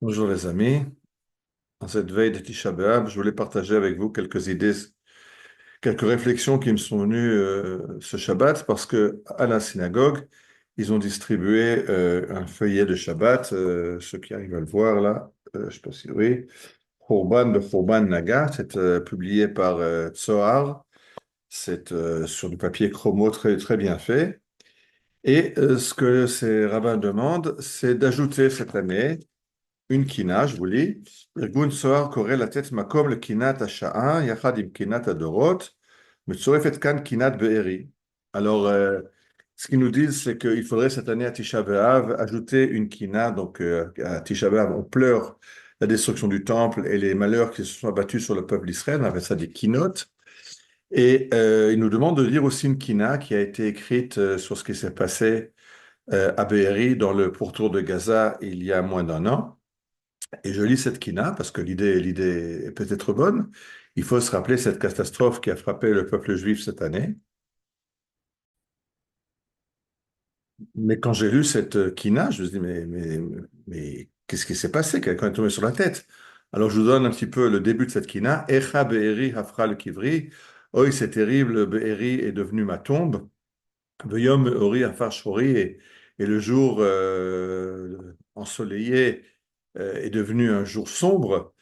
Bonjour les amis. En cette veille de Tisha B'Av, je voulais partager avec vous quelques idées, quelques réflexions qui me sont venues ce Shabbat parce que à la synagogue, ils ont distribué un feuillet de Shabbat, ceux qui arrivent à le voir là, je ne sais pas si oui, Khurban de Khurban Naga, c'est publié par Tzohar, c'est sur du papier chromo très, très bien fait. Et ce que ces rabbins demandent, c'est d'ajouter cette année une kina, je vous lis. ארגון צוהר קורא לתת מקום לקינת השעה יחד עם קינת הדורות, מצורפת כאן קינת בארי. Alors, ce qu'ils nous disent, c'est qu'il faudrait cette année à Tisha B'Av ajouter une kina. Donc, à Tisha B'Av, on pleure la destruction du temple et les malheurs qui se sont abattus sur le peuple d'Israël. On appelle ça des kinot. Et ils nous demandent de lire aussi une kina qui a été écrite sur ce qui s'est passé à Be'eri dans le pourtour de Gaza il y a moins d'un an. Et je lis cette kina parce que l'idée est peut-être bonne. Il faut se rappeler cette catastrophe qui a frappé le peuple juif cette année. Mais quand j'ai lu cette kina, je me suis dit, mais qu'est-ce qui s'est passé? Quelqu'un est tombé sur la tête. Alors je vous donne un petit peu le début de cette kina. Echa Be'eri hafra le kivri. Oi, c'est terrible, Be'eri est devenu ma tombe. Veyom ori afar shori. Et le jour ensoleillé est devenu un jour sombre.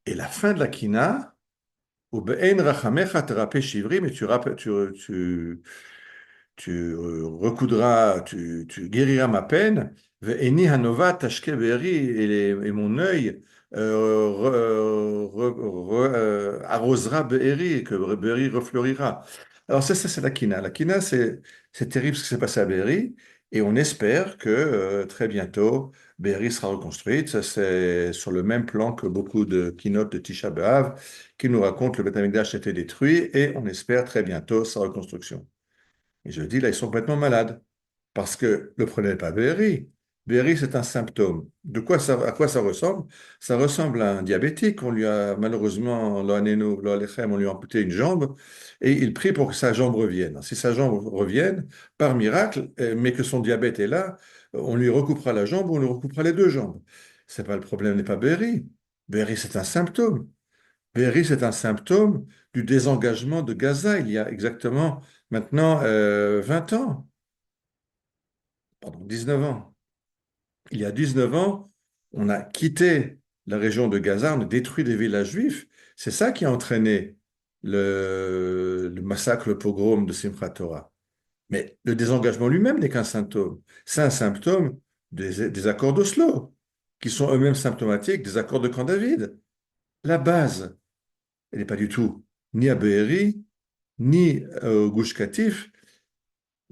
Et la fin de la kina, ou be'en rachamecha terapé shivri, mais tu recoudras, tu guériras ma peine. Ve'eni hanova tashke be'eri, et mon œil arrosera be'eri, et que be'eri refleurira. Alors ça, c'est la kina. La kina, c'est terrible ce qui s'est passé à Be'eri, et on espère que très bientôt, Be'eri sera reconstruite. Ça, c'est sur le même plan que beaucoup de keynotes de Tisha B'Av qui nous racontent que le Beth Amikdash a été détruit, et on espère très bientôt sa reconstruction. Et je dis, là, ils sont complètement malades. Parce que ne prenez pas Berry. Berry, c'est un symptôme. À quoi ça ressemble? Ça ressemble à un diabétique. On lui a, malheureusement, lo anenu, lo alechem, on lui a amputé une jambe et il prie pour que sa jambe revienne. Si sa jambe revienne, par miracle, mais que son diabète est là, on lui recoupera la jambe ou on lui recoupera les deux jambes. C'est pas le problème, n'est pas Berry. Berry, c'est un symptôme. Berry, c'est un symptôme du désengagement de Gaza il y a exactement maintenant 20 ans, pardon, 19 ans. Il y a 19 ans, on a quitté la région de Gaza, on a détruit des villages juifs. C'est ça qui a entraîné le massacre, le pogrom de Simchat Torah. Mais le désengagement lui-même n'est qu'un symptôme. C'est un symptôme des accords d'Oslo, qui sont eux-mêmes symptomatiques des accords de Camp David. La base, elle n'est pas du tout ni à Be'eri, ni au Gush Katif,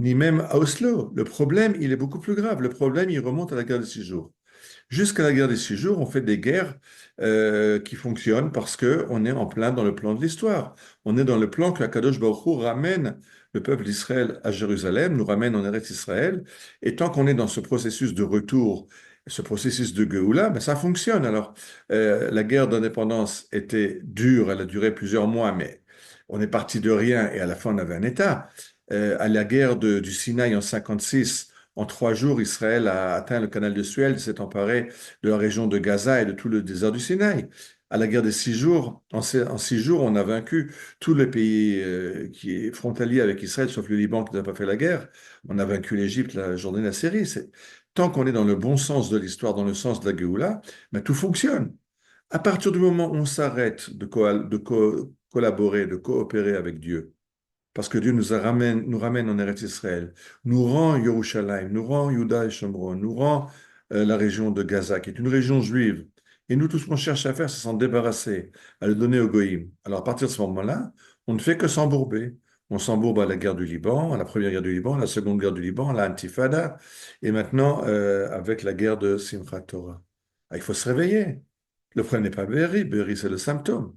ni même à Oslo. Le problème, il est beaucoup plus grave. Le problème, il remonte à la guerre des 6 jours. Jusqu'à la guerre des 6 jours, on fait des guerres qui fonctionnent parce qu'on est en plein dans le plan de l'histoire. On est dans le plan que Kadosh Baruch Hu ramène le peuple d'Israël à Jérusalem, nous ramène en Eretz Israël. Et tant qu'on est dans ce processus de retour, ce processus de Géoula, ben ça fonctionne. Alors, la guerre d'indépendance était dure, elle a duré plusieurs mois, mais on est parti de rien et à la fin, on avait un État. À la guerre du Sinaï en 56, en 3 jours, Israël a atteint le canal de Suez, s'est emparé de la région de Gaza et de tout le désert du Sinaï. À la guerre des 6 jours, en 6 jours, on a vaincu tous les pays qui est frontaliers avec Israël, sauf le Liban qui n'a pas fait la guerre. On a vaincu l'Égypte, la Jordanie, la Syrie. Tant qu'on est dans le bon sens de l'histoire, dans le sens de la Géoula, ben, tout fonctionne. À partir du moment où on s'arrête de collaborer, de coopérer avec Dieu, parce que Dieu nous ramène en Eretz Israël, nous rend Yerushalayim, nous rend Juda et Shomron, nous rend la région de Gaza, qui est une région juive. Et nous, tout ce qu'on cherche à faire, c'est s'en débarrasser, à le donner aux Goïms. Alors, à partir de ce moment-là, on ne fait que s'embourber. On s'embourbe à la guerre du Liban, à la première guerre du Liban, à la seconde guerre du Liban, à la Intifada, et maintenant avec la guerre de Simchat Torah. Ah, il faut se réveiller. Le problème n'est pas Be'eri, Be'eri c'est le symptôme.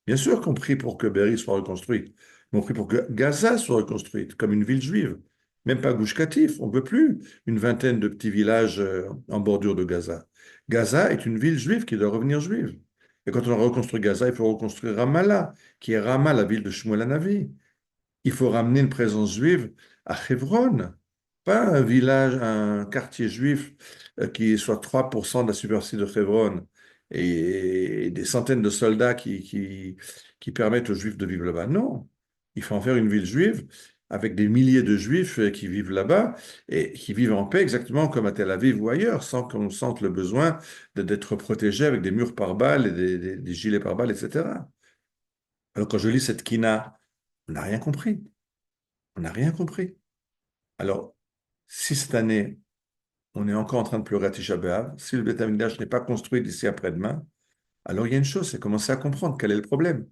Bien sûr qu'on prie pour que Be'eri soit reconstruite, mais on prie pour que Gaza soit reconstruite comme une ville juive. Même pas Gush Katif, on ne veut plus une vingtaine de petits villages en bordure de Gaza. Gaza est une ville juive qui doit revenir juive. Et quand on reconstruit Gaza, il faut reconstruire Ramallah, qui est Ramah, la ville de Shmuel Hanavi. Il faut ramener une présence juive à Hebron. pas un village, un quartier juif qui soit 3% de la superficie de Hebron et des centaines de soldats qui permettent aux juifs de vivre là-bas. Non, il faut en faire une ville juive avec des milliers de juifs qui vivent là-bas et qui vivent en paix exactement comme à Tel Aviv ou ailleurs, sans qu'on sente le besoin d'être protégés avec des murs par balles et des gilets par balles, etc. Alors quand je lis cette kina, on n'a rien compris. On n'a rien compris. Alors, si cette année, on est encore en train de pleurer à Tisha B'Av, si le Beth Amikdash n'est pas construit d'ici après-demain, alors il y a une chose, c'est commencer à comprendre quel est le problème.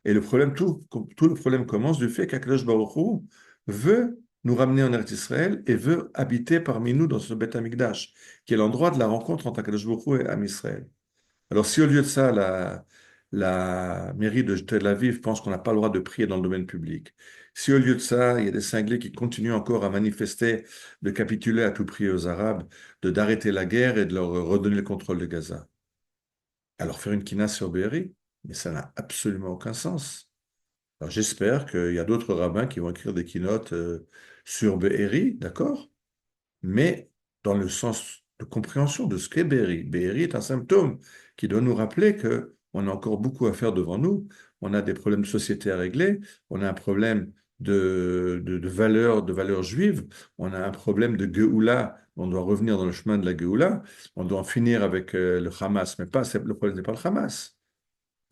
Et le problème, tout le problème commence du fait qu'Akadosh Baruch Hu veut nous ramener en Eretz Israël et veut habiter parmi nous dans ce Beth Amikdash, qui est l'endroit de la rencontre entre Akadosh Baruch Hu et Am Israël. Alors, si au lieu de ça, la mairie de Tel Aviv pense qu'on n'a pas le droit de prier dans le domaine public, si au lieu de ça, il y a des cinglés qui continuent encore à manifester, de capituler à tout prix aux Arabes, d'arrêter la guerre et de leur redonner le contrôle de Gaza, alors faire une kina sur Be'eri, mais ça n'a absolument aucun sens. Alors, j'espère qu'il y a d'autres rabbins qui vont écrire des keynotes sur Be'eri, d'accord? Mais dans le sens de compréhension de ce qu'est Béry. Béry est un symptôme qui doit nous rappeler que on a encore beaucoup à faire devant nous. On a des problèmes de société à régler. On a un problème de valeurs juives. On a un problème de Géoula. On doit revenir dans le chemin de la Géoula. On doit en finir avec le Hamas. Mais le problème n'est pas le Hamas.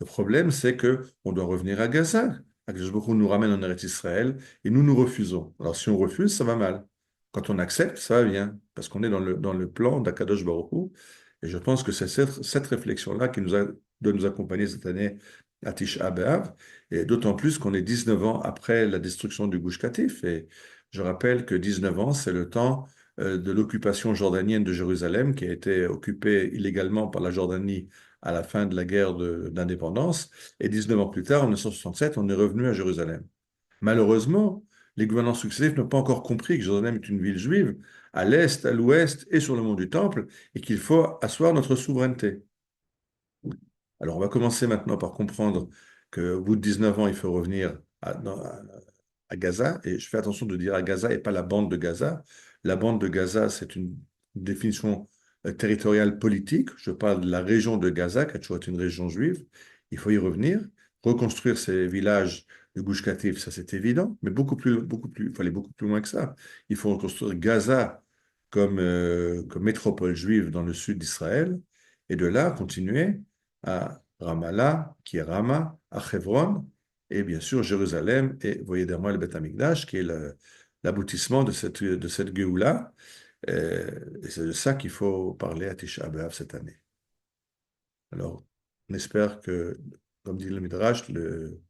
Le problème, c'est que on doit revenir à Gaza. Akadosh Baruch Hu nous ramène en Eretz Israël et nous refusons. Alors si on refuse, ça va mal. Quand on accepte, ça va bien, parce qu'on est dans le plan d'Akadosh Baruch Hu. Et je pense que c'est cette réflexion-là qui doit nous accompagner cette année à Tisha B'Av, et d'autant plus qu'on est 19 ans après la destruction du Gush Katif. Et je rappelle que 19 ans, c'est le temps de l'occupation jordanienne de Jérusalem, qui a été occupée illégalement par la Jordanie à la fin de la guerre d'indépendance. Et 19 ans plus tard, en 1967, on est revenu à Jérusalem. Malheureusement, les gouvernants successifs n'ont pas encore compris que Jérusalem est une ville juive, à l'est, à l'ouest et sur le mont du Temple, et qu'il faut asseoir notre souveraineté. Alors, on va commencer maintenant par comprendre qu'au bout de 19 ans, il faut revenir à Gaza. Et je fais attention de dire à Gaza et pas la bande de Gaza. La bande de Gaza, c'est une définition territoriale politique. Je parle de la région de Gaza, qui a toujours été une région juive. Il faut y revenir. Reconstruire ces villages de Gush Katif, ça c'est évident, mais il faut aller beaucoup plus loin que ça. Il faut reconstruire Gaza comme métropole juive dans le sud d'Israël, et de là continuer à Ramallah, qui est Rama, à Hebron, et bien sûr Jérusalem, et voyez derrière moi le Beth Amikdash, qui est l'aboutissement de cette Géoula. Et c'est de ça qu'il faut parler à Tisha B'Av cette année. Alors, on espère que, comme dit le Midrash, le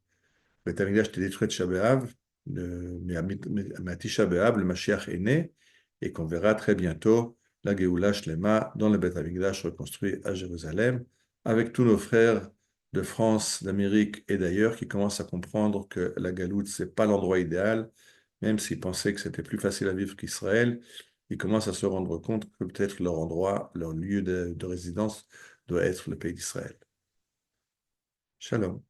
Beth Amikdash était détruit de Tisha B'Av, mais à Tisha B'Av, le Mashiach est né, et qu'on verra très bientôt la Géoula Shlema dans le Beth Amikdash reconstruit à Jérusalem, avec tous nos frères de France, d'Amérique et d'ailleurs qui commencent à comprendre que la Galoute, c'est pas l'endroit idéal, même s'ils pensaient que c'était plus facile à vivre qu'Israël, ils commencent à se rendre compte que peut-être leur endroit, leur lieu de résidence doit être le pays d'Israël. Shalom.